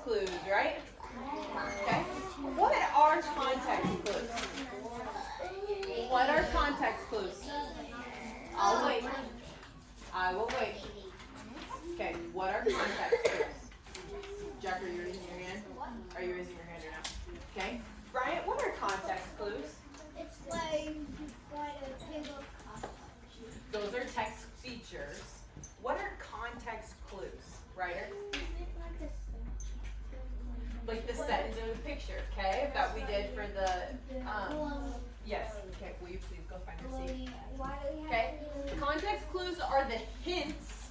clues, right? Okay. What are context clues? What are context clues? I'll wait. I will wait. Okay, what are context clues? Jack, are you raising your hand? Are you raising your hand or not? Okay. Bryant, what are context clues? It's like a table of Those are text features. What are context clues, Ryder? Like the sentence in the picture, okay? That we did for the, yes. Okay, will you please go find your seat? Okay. Context clues are the hints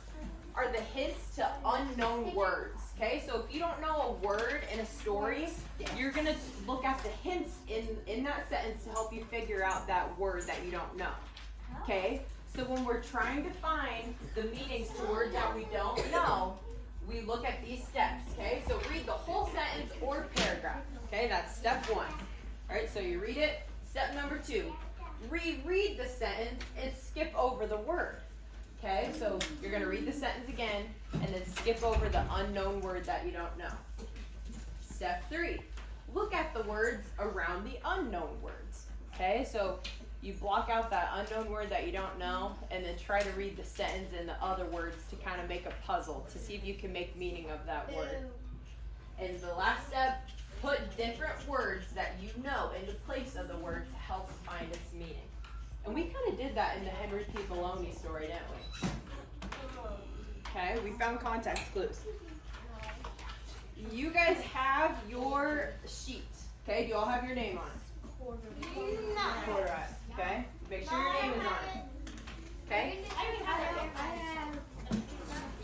to unknown words. Okay, so if you don't know a word in a story, you're gonna look at the hints in that sentence to help you figure out that word that you don't know. Okay, so when we're trying to find the meanings to words that we don't know, we look at these steps. Okay, so read the whole sentence or paragraph. Okay, that's step 1. All right, so you read it. Step number 2, reread the sentence and skip over the word. Okay, so you're going to read the sentence again and then skip over the unknown word that you don't know. Step 3, look at the words around the unknown words. Okay, so you block out that unknown word that you don't know and then try to read the sentence and the other words to kind of make a puzzle to see if you can make meaning of that word. And the last step, put different words that you know in the place of the word to help find its meaning. And we kind of did that in the Henry P. Baloney story, didn't we? Okay, we found context clues. You guys have your sheet. Okay, do you all have your name on it? Correct. Okay, make sure your name is on it. Okay?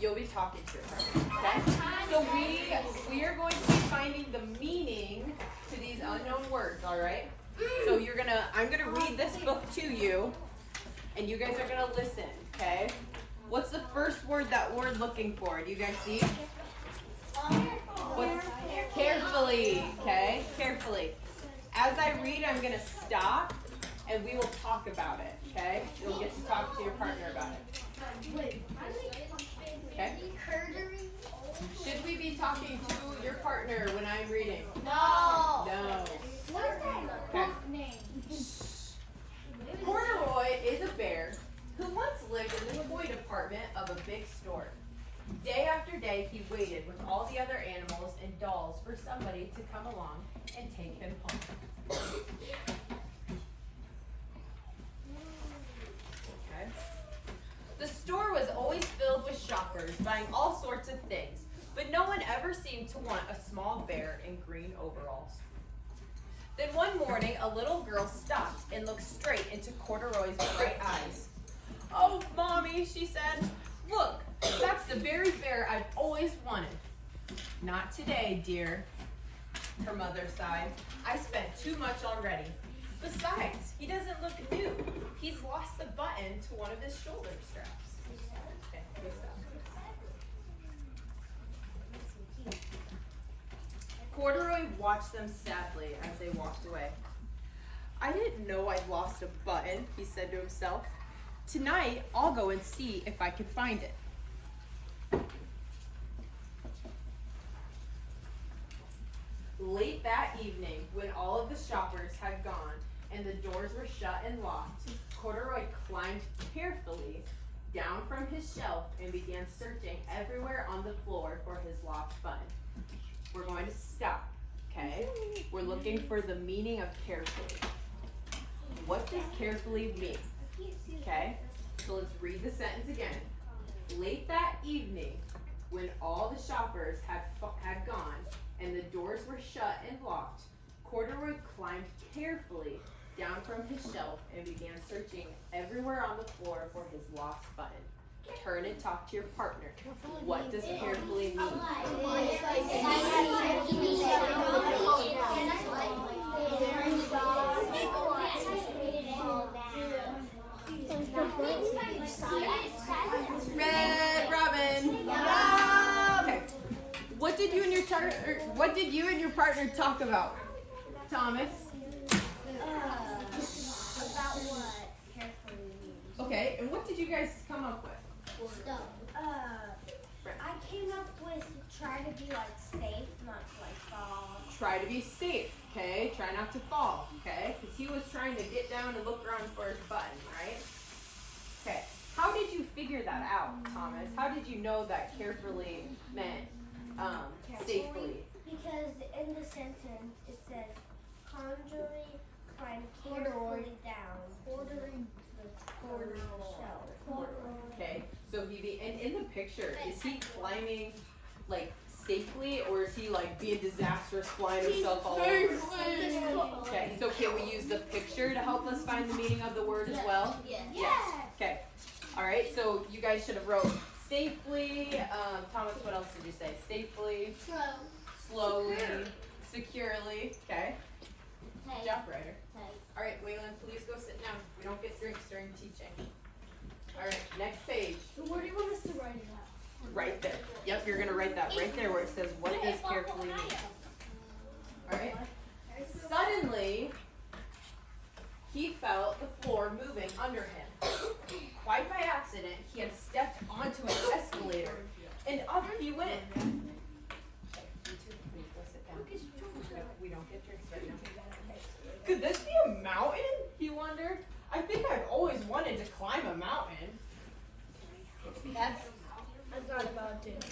You'll be talking to her. Okay? So we are going to be finding the meaning to these unknown words, all right? So I'm gonna read this book to you, and you guys are gonna listen, okay? What's the first word that we're looking for? Do you guys see? What's carefully, okay? Carefully. As I read, I'm gonna stop, and we will talk about it, okay? You'll get to talk to your partner about it. Okay? Should we be talking to your partner when I'm reading? No. No. What is that book name? Corduroy is a bear who once lived in the toy department of a big store. Day after day, he waited with all the other animals and dolls for somebody to come along and take him home. Okay. The store was always filled with shoppers buying all sorts of things, but no one ever seemed to want a small bear in green overalls. Then one morning, a little girl stopped and looked straight into Corduroy's bright eyes. "Oh, Mommy," she said, "look, that's the very bear I've always wanted." "Not today, dear," her mother sighed. "I spent too much already. Besides, he doesn't look new. He's lost the button to one of his shoulder straps." Okay, please stop. Corduroy watched them sadly as they walked away. "I didn't know I'd lost a button," he said to himself. "Tonight, I'll go and see if I can find it." Late that evening, when all of the shoppers had gone and the doors were shut and locked, Corduroy climbed carefully down from his shelf and began searching everywhere on the floor for his lost button. We're going to stop, okay? We're looking for the meaning of carefully. What does carefully mean? Okay, so let's read the sentence again. Late that evening, when all the shoppers had gone and the doors were shut and locked, Corduroy climbed carefully down from his shelf and began searching everywhere on the floor for his lost button. Turn and talk to your partner. What does carefully mean? Red Robin. Okay. What did you and your partner talk about, Thomas? About what carefully means. Okay, and what did you guys come up with? I came up with try to be like safe, not try to be safe, okay? Try not to fall, okay? Because he was trying to get down and look around for his button, right? Okay. How did you figure that out, Thomas? How did you know that carefully meant safely? Because in the sentence it says, conjuring, climb carefully down, ordering the corner shell. Okay. So and in the picture, is he climbing like safely, or is he like being disastrous, flying himself all over? Okay. So can we use the picture to help us find the meaning of the word as well? Yes. Okay. All right. So you guys should have wrote safely. Thomas, what else did you say? Safely. Slowly, securely, okay? Good job, Ryder. All right, Waylon, please go sit down. We don't get drinks during teaching. All right, next page. So where do you want us to write it at? Right there. Yep, you're gonna write that right there where it says, what does carefully mean? All right. Suddenly, he felt the floor moving under him. Quite by accident, he had stepped onto an escalator, and up he went. We don't get drinks right now. Could this be a mountain? He wondered. I think I've always wanted to climb a mountain. I thought about it.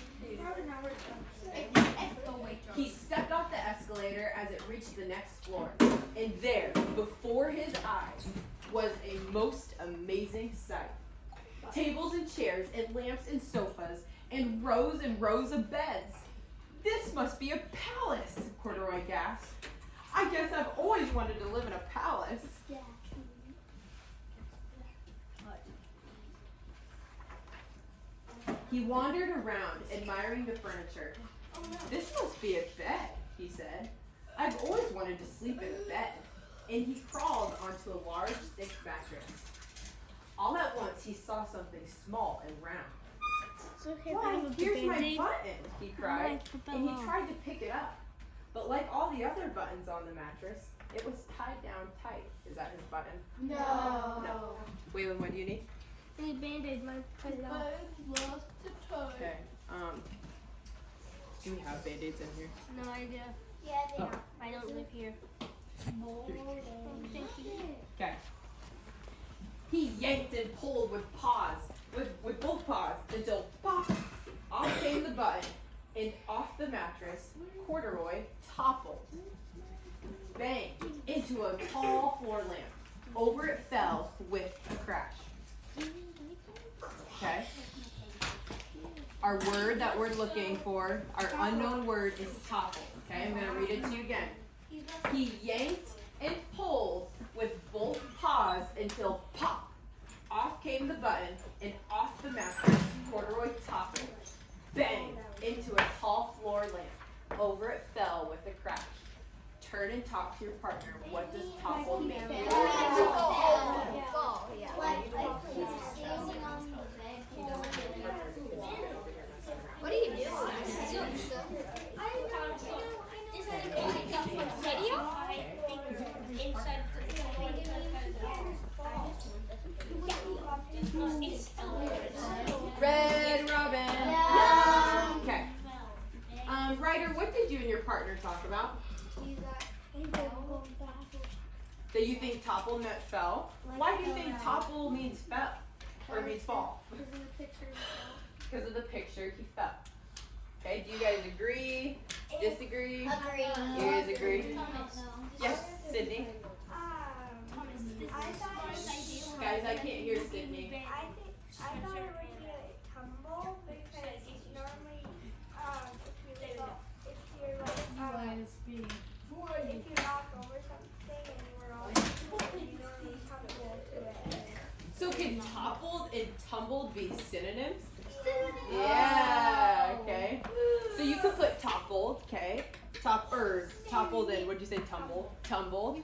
He stepped off the escalator as it reached the next floor. And there, before his eyes, was a most amazing sight. Tables and chairs and lamps and sofas and rows of beds. This must be a palace, Corduroy gasped. I guess I've always wanted to live in a palace. He wandered around, admiring the furniture. This must be a bed, he said. I've always wanted to sleep in a bed. And he crawled onto a large, thick mattress. All at once, he saw something small and round. Why, here's my button, he cried, and he tried to pick it up. But like all the other buttons on the mattress, it was tied down tight. Is that his button? No. Waylon, what do you need? I need Band-Aid, my lost the toy. Okay. Do we have Band-Aids in here? No idea. Yeah, they are. I don't live here. Okay. He yanked and pulled with both paws until pop, off came the button, and off the mattress, Corduroy toppled, bang, into a tall floor lamp. Over it fell with a crash. Okay. Our word that we're looking for, our unknown word is topple. Okay, I'm gonna read it to you again. He yanked and pulled with both paws until pop, off came the button, and off the mattress, Corduroy toppled, bang, into a tall floor lamp. Over it fell with a crash. Turn and talk to your partner. What does topple mean? What are you doing? Red Robin. Okay. Ryder, what did you and your partner talk about? That you think topple meant fell? Why do you think topple means fell? Or means fall? Because of the picture, he fell. Okay, do you guys agree? Disagree? Agree. You guys agree? Yes, Sydney? Guys, I can't hear Sydney. I thought it was a tumble because normally if you knock over something and we're all you normally tumble to it. So can toppled and tumbled be synonyms? Yeah, okay. So you could put toppled, okay. Toppled and what'd you say, tumbled,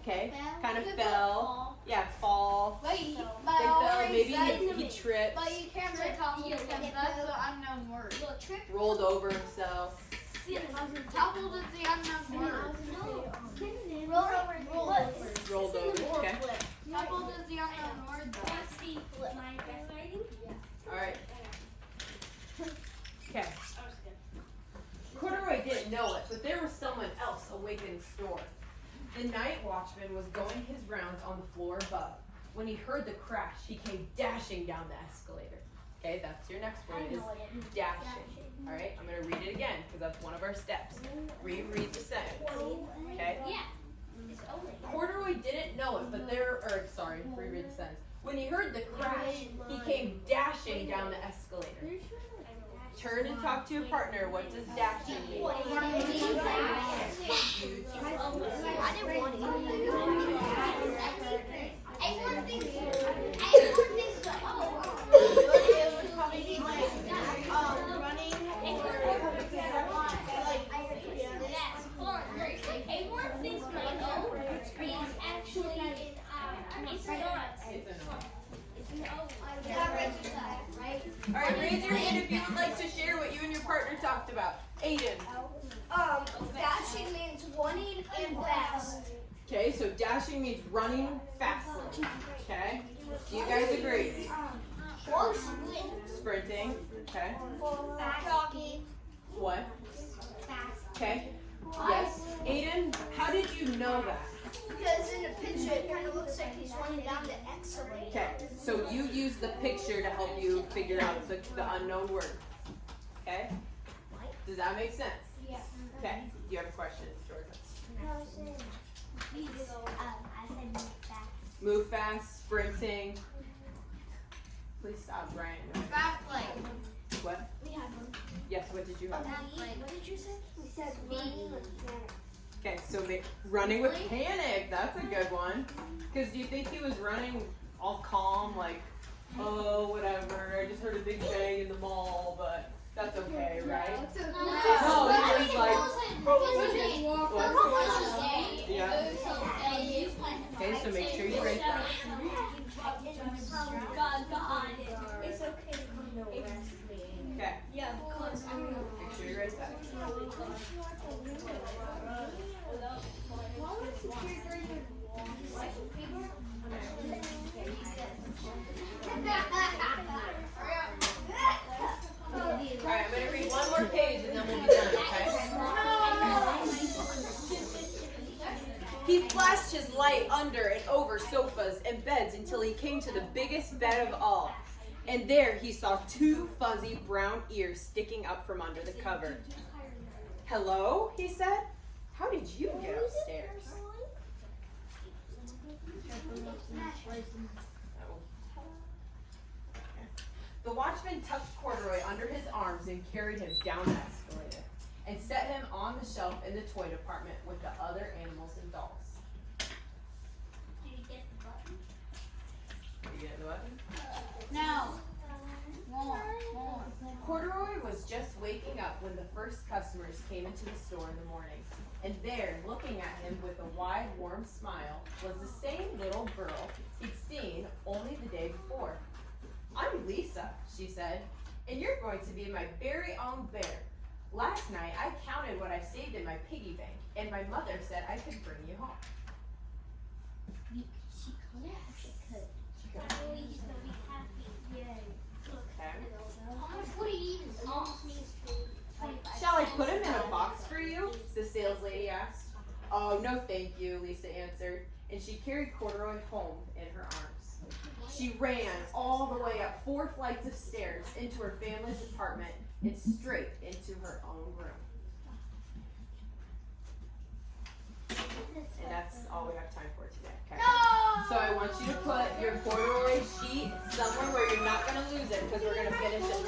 okay. Kind of fell. Yeah, fall. They fell, maybe he tripped. But you can't say toppled because that's the unknown word. Rolled over himself. Toppled is the unknown word. Rolled over, okay. Toppled is the unknown word though. Alright. Okay. Corduroy didn't didn't know it, but there was someone else awake in the store. The night watchman was going his rounds on the floor above. When he heard the crash, he came dashing down the escalator. Okay, that's your next word, is dashing. All right, I'm going to read it again because that's one of our steps. Reread the sentence. Okay? Yeah. Corduroy didn't know it, but reread the sentence. When he heard the crash, he came dashing down the escalator. Turn and talk to your partner. What does dashing mean? I didn't want to. Everyone thinks that, it would probably be like, running everyone thinks my O is actually it's not. It's an O. Right? All right, raise your hand if you would like to share what you and your partner talked about. Aiden. Dashing means running and fast. Okay, so dashing means running fastly. Okay? Do you guys agree? Sprinting. Okay. Jogging. What? Fast. Okay. Yes. Aiden, how did you know that? Because in the picture it kind of looks like he's running down the escalator. Okay, so you use the picture to help you figure out the unknown word. Okay? Does that make sense? Yeah. Okay. Do you have a question, Georgia? I said move fast. Move fast, sprinting. Please stop, Brian. Fast like. What? We had one. Yes, what did you have? What did you say? We said running with panic. Okay, so running with panic. That's a good one. Because do you think he was running all calm, like, oh, whatever, I just heard a big bang in the mall, but that's okay, right? No, he was like, yeah. Okay, so make sure you write that. It's okay to come no rest. Okay, Yeah, because I'm make sure you write that. Alright, I'm going to read one more page and then we'll be done, okay? He flashed his light under and over sofas and beds until he came to the biggest bed of all. And there he saw two fuzzy brown ears sticking up from under the cover. Hello, he said. How did you get upstairs? The watchman tucked Corduroy under his arms and carried him down the escalator and set him on the shelf in the toy department with the other animals and dolls. Did you get the button? Did you get the button? No. More. Corduroy was just waking up when the first customers came into the store in the morning. And there, looking at him with a wide, warm smile, was the same little girl he'd seen only the day before. I'm Lisa, she said, and you're going to be my very own bear. Last night, I counted what I saved in my piggy bank, and my mother said I could bring you home. She could. She could. He's gonna be happy. Yay. Okay. How much would he eat? Almost needs food. Shall I put him in a box for you? The sales lady asked. Oh, no thank you, Lisa answered, and she carried Corduroy home in her arms. She ran all the way up 4 flights of stairs into her family's apartment and straight into her own room. And that's all we have time for today, okay? So I want you to put your Corduroy sheet somewhere where you're not going to lose it because we're going to finish it